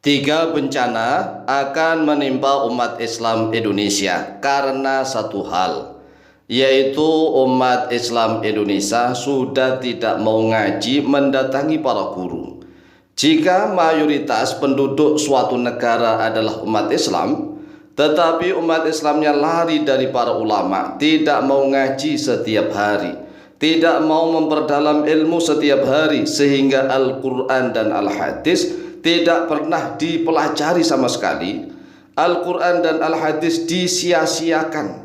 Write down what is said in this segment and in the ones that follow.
Tiga bencana akan menimpa umat Islam Indonesia karena satu hal, yaitu umat Islam Indonesia sudah tidak mau ngaji mendatangi para guru. Jika mayoritas penduduk suatu negara adalah umat Islam, tetapi umat Islamnya lari dari para ulama, tidak mau ngaji setiap hari, tidak mau memperdalam ilmu setiap hari, sehingga Al-Quran dan Al-Hadis tidak pernah dipelajari sama sekali. Al-Quran dan Al-Hadis disia-siakan,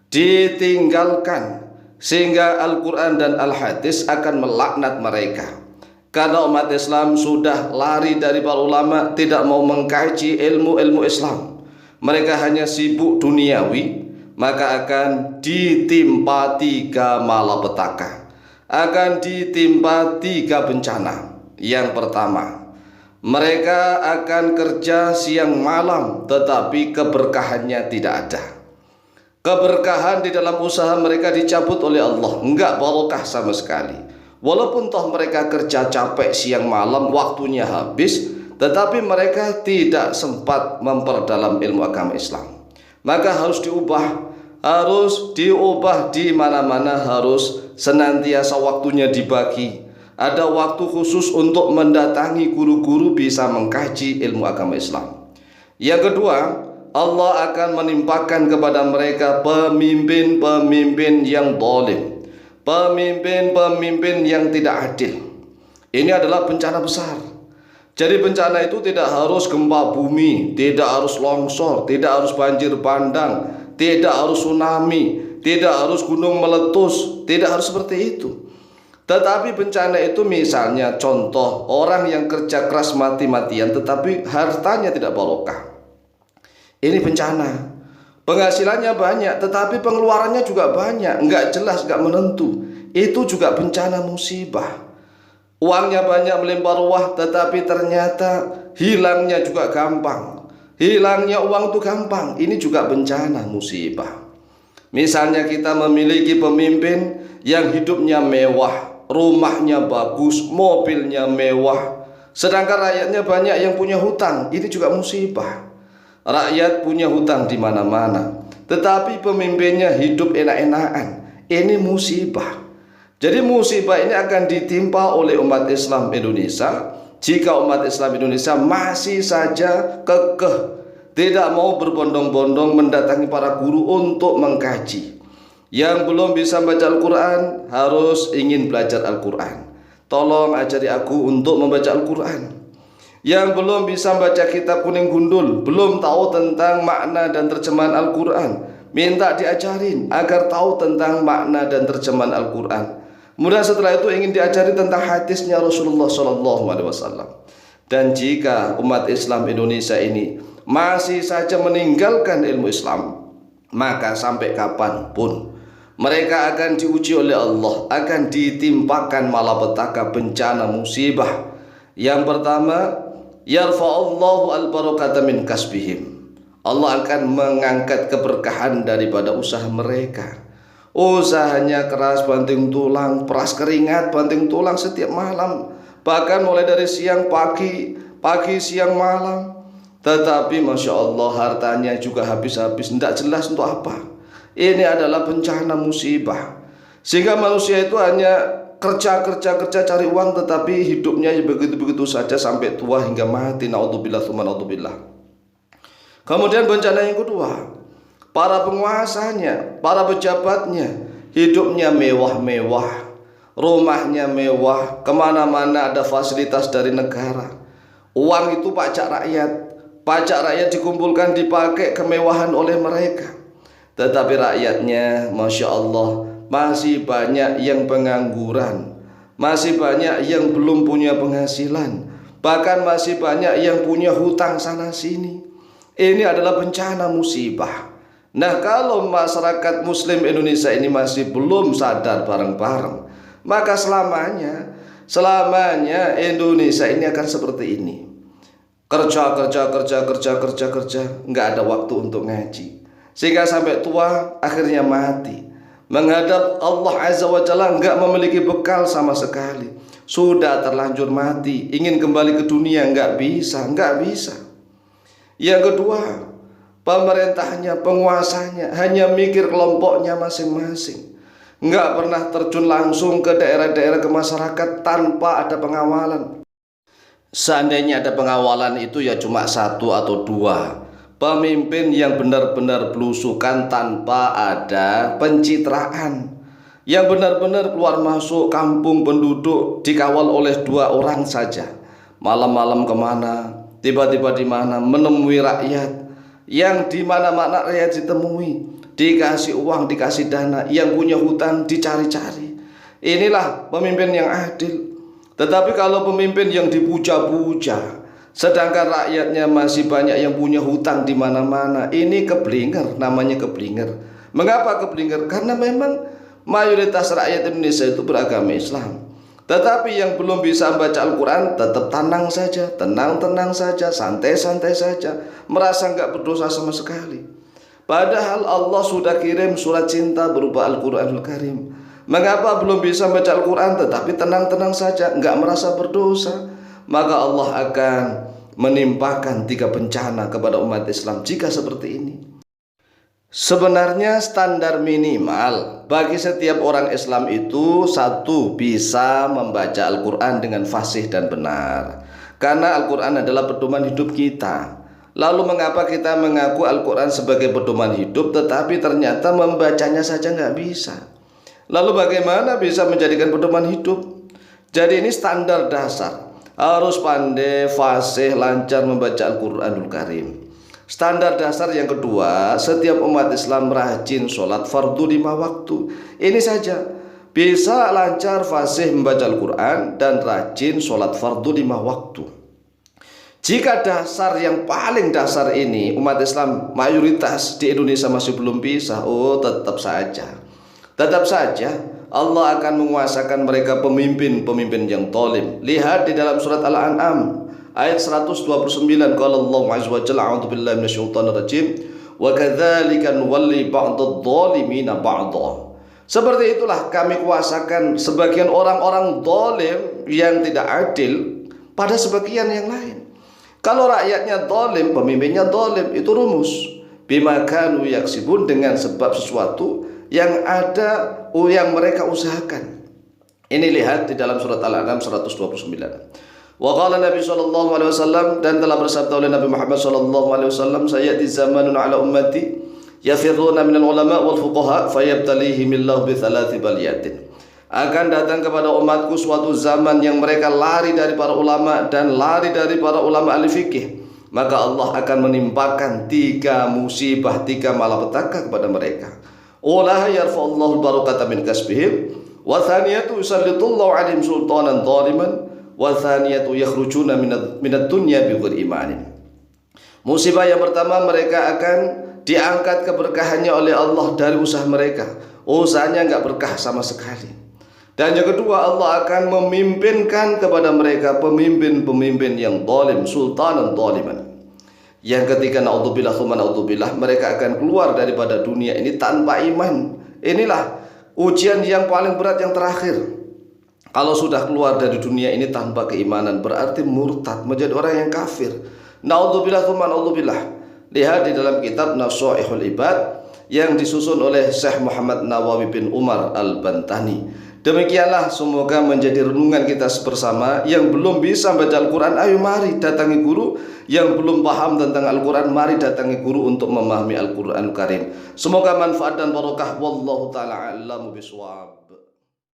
ditinggalkan, sehingga Al-Quran dan Al-Hadis akan melaknat mereka. Karena umat Islam sudah lari dari para ulama, tidak mau mengkaji ilmu-ilmu Islam, mereka hanya sibuk duniawi, maka akan ditimpa tiga malapetaka, akan ditimpa tiga bencana. Yang pertama, mereka akan kerja siang malam tetapi keberkahannya tidak ada. Keberkahan di dalam usaha mereka dicabut oleh Allah, enggak barokah sama sekali. Walaupun toh mereka kerja capek siang malam, waktunya habis, tetapi mereka tidak sempat memperdalam ilmu agama Islam. Maka harus diubah di mana-mana, harus senantiasa waktunya dibagi. Ada waktu khusus untuk mendatangi guru-guru bisa mengkaji ilmu agama Islam. Yang kedua, Allah akan menimpakan kepada mereka pemimpin-pemimpin yang zalim, pemimpin-pemimpin yang tidak adil. Ini adalah bencana besar. Jadi bencana itu tidak harus gempa bumi, tidak harus longsor, tidak harus banjir bandang, tidak harus tsunami, tidak harus gunung meletus, tidak harus seperti itu. Tetapi bencana itu misalnya contoh orang yang kerja keras mati-matian tetapi hartanya tidak barokah. Ini bencana. Penghasilannya banyak tetapi pengeluarannya juga banyak, enggak jelas, enggak menentu. Itu juga bencana musibah. Uangnya banyak melimpah ruah tetapi ternyata hilangnya juga gampang. Hilangnya uang itu gampang. Ini juga bencana musibah. Misalnya kita memiliki pemimpin yang hidupnya mewah, rumahnya bagus, mobilnya mewah, sedangkan rakyatnya banyak yang punya hutang. Ini juga musibah. Rakyat punya hutang di mana-mana, tetapi pemimpinnya hidup enak-enakan. Ini musibah. Jadi musibah ini akan ditimpa oleh umat Islam Indonesia jika umat Islam Indonesia masih saja kekeh, tidak mau berbondong-bondong mendatangi para guru untuk mengkaji. Yang belum bisa baca Al-Quran harus ingin belajar Al-Quran. Tolong ajari aku untuk membaca Al-Quran. Yang belum bisa baca kitab kuning gundul, belum tahu tentang makna dan terjemahan Al-Quran, minta diajarin agar tahu tentang makna dan terjemahan Al-Quran. Kemudian setelah itu ingin diajari tentang hadisnya Rasulullah SAW. Dan jika umat Islam Indonesia ini masih saja meninggalkan ilmu Islam, maka sampai kapanpun mereka akan diuji oleh Allah, akan ditimpakan malapetaka, bencana, musibah. Yang pertama, yarfa'allahu al-barakata min kasbihim. Allah akan mengangkat keberkahan daripada usaha mereka. Usahanya keras banting tulang, peras keringat banting tulang setiap malam, bahkan mulai dari siang pagi siang malam. Tetapi Masya Allah hartanya juga habis-habis, tidak jelas untuk apa. Ini adalah bencana musibah. Sehingga manusia itu hanya kerja cari uang, tetapi hidupnya begitu-begitu saja sampai tua hingga mati. Naudzubillah tsumma naudzubillah. Kemudian bencana yang kedua, para penguasanya, para pejabatnya hidupnya mewah-mewah, rumahnya mewah, kemana-mana ada fasilitas dari negara. Uang itu pajak rakyat dikumpulkan dipakai kemewahan oleh mereka. Tetapi rakyatnya Masya Allah masih banyak yang pengangguran, masih banyak yang belum punya penghasilan, bahkan masih banyak yang punya hutang sana sini. Ini adalah bencana musibah. Nah, kalau masyarakat Muslim Indonesia ini masih belum sadar bareng-bareng, maka selamanya Indonesia ini akan seperti ini. Kerja, nggak ada waktu untuk ngaji. Sehingga sampai tua akhirnya mati menghadap Allah Azza wa Jalla, enggak memiliki bekal sama sekali. sudah terlanjur mati, ingin kembali ke dunia nggak bisa. Yang kedua, pemerintahnya, penguasanya hanya mikir kelompoknya masing-masing, nggak pernah terjun langsung ke daerah-daerah, ke masyarakat tanpa ada pengawalan. Seandainya ada pengawalan itu ya cuma satu atau dua pemimpin yang benar-benar belusukan tanpa ada pencitraan, yang benar-benar keluar masuk kampung penduduk dikawal oleh 2 orang saja. Malam-malam kemana, tiba-tiba di mana, menemui rakyat, yang di mana-mana rakyat ditemui, dikasih uang, dikasih dana, yang punya hutang dicari-cari. Inilah pemimpin yang adil. Tetapi kalau pemimpin yang dipuja-puja, sedangkan rakyatnya masih banyak yang punya hutang di mana-mana, ini keblinger, namanya keblinger. Mengapa keblinger? Karena memang mayoritas rakyat Indonesia itu beragama Islam. Tetapi yang belum bisa membaca Al-Quran tetap tenang saja, tenang-tenang saja, santai-santai saja, merasa nggak berdosa sama sekali. Padahal Allah sudah kirim surat cinta berupa Al-Quranul Karim. Mengapa belum bisa membaca Al-Quran tetapi tenang-tenang saja, nggak merasa berdosa? Maka Allah akan menimpakan 3 bencana kepada umat Islam jika seperti ini. Sebenarnya standar minimal bagi setiap orang Islam itu 1, bisa membaca Al-Quran dengan fasih dan benar. Karena Al-Quran adalah pedoman hidup kita. Lalu mengapa kita mengaku Al-Quran sebagai pedoman hidup tetapi ternyata membacanya saja nggak bisa? Lalu bagaimana bisa menjadikan pedoman hidup? Jadi ini standar dasar, harus pandai, fasih, lancar membaca Al-Quranul Karim. Standar dasar yang kedua, setiap umat Islam rajin sholat fardu 5 waktu. Ini saja, bisa lancar, fasih membaca Al-Quran dan rajin sholat fardu 5 waktu. Jika dasar yang paling dasar ini umat Islam mayoritas di Indonesia masih belum bisa, tetap saja Allah akan menguasakan mereka pemimpin-pemimpin yang zalim. Lihat di dalam surat Al-An'am ayat 129, qala Allah azza wa jalla, a'udzu billahi minasyaitonir rajim, wa kadzalika nuwalli ba'dadh dhalimina ba'dha. Seperti itulah kami kuasakan sebagian orang-orang zalim yang tidak adil pada sebagian yang lain. Kalau rakyatnya zalim, pemimpinnya zalim, itu rumus. Bima kanu yaksibun, dengan sebab sesuatu yang ada, yang mereka usahakan. Ini lihat di dalam surat Al-An'am 129. Wa qala Nabi sallallahu alaihi wasallam, dan telah bersabda oleh Nabi Muhammad sallallahu alaihi wasallam, sayati zamanun ala ummati yafirruna minal ulama wal fuqaha fayabtalihimillahu bi 3 baliyatin. Akan datang kepada umatku suatu zaman yang mereka lari dari para ulama dan lari dari para ulama ahli fikih, maka Allah akan menimpakan 3 musibah, 3 malapetaka kepada mereka. Ulaha yarfa'ullahu barakata min kasbihim, wa thaniyatu yusallitullahu alaihim sultanan zaliman, wa thaniyatu yakhrujuna minad dunya bighairi imanin. Musibah yang pertama, mereka akan diangkat keberkahannya oleh Allah dari usaha mereka. Usahanya nggak berkah sama sekali. Dan yang kedua, Allah akan memimpinkan kepada mereka pemimpin-pemimpin yang zalim, sultanan zaliman. Yang ketiga, naudzubillah tsumma naudzubillah, mereka akan keluar daripada dunia ini tanpa iman. Inilah ujian yang paling berat yang terakhir. Kalau sudah keluar dari dunia ini tanpa keimanan, berarti murtad, menjadi orang yang kafir. Naudzubillah tsumma naudzubillah. Lihat di dalam kitab Nasha'ihul Ibad yang disusun oleh Syekh Muhammad Nawawi bin Umar Al-Bantani. Demikianlah semoga menjadi renungan kita bersama. Yang belum bisa baca Al-Quran, ayo mari datangi guru. Yang belum paham tentang Al-Quran, mari datangi guru untuk memahami Al-Quran Al-Karim. Semoga manfaat dan barakah. Wallahu ta'ala a'lamu bishawab.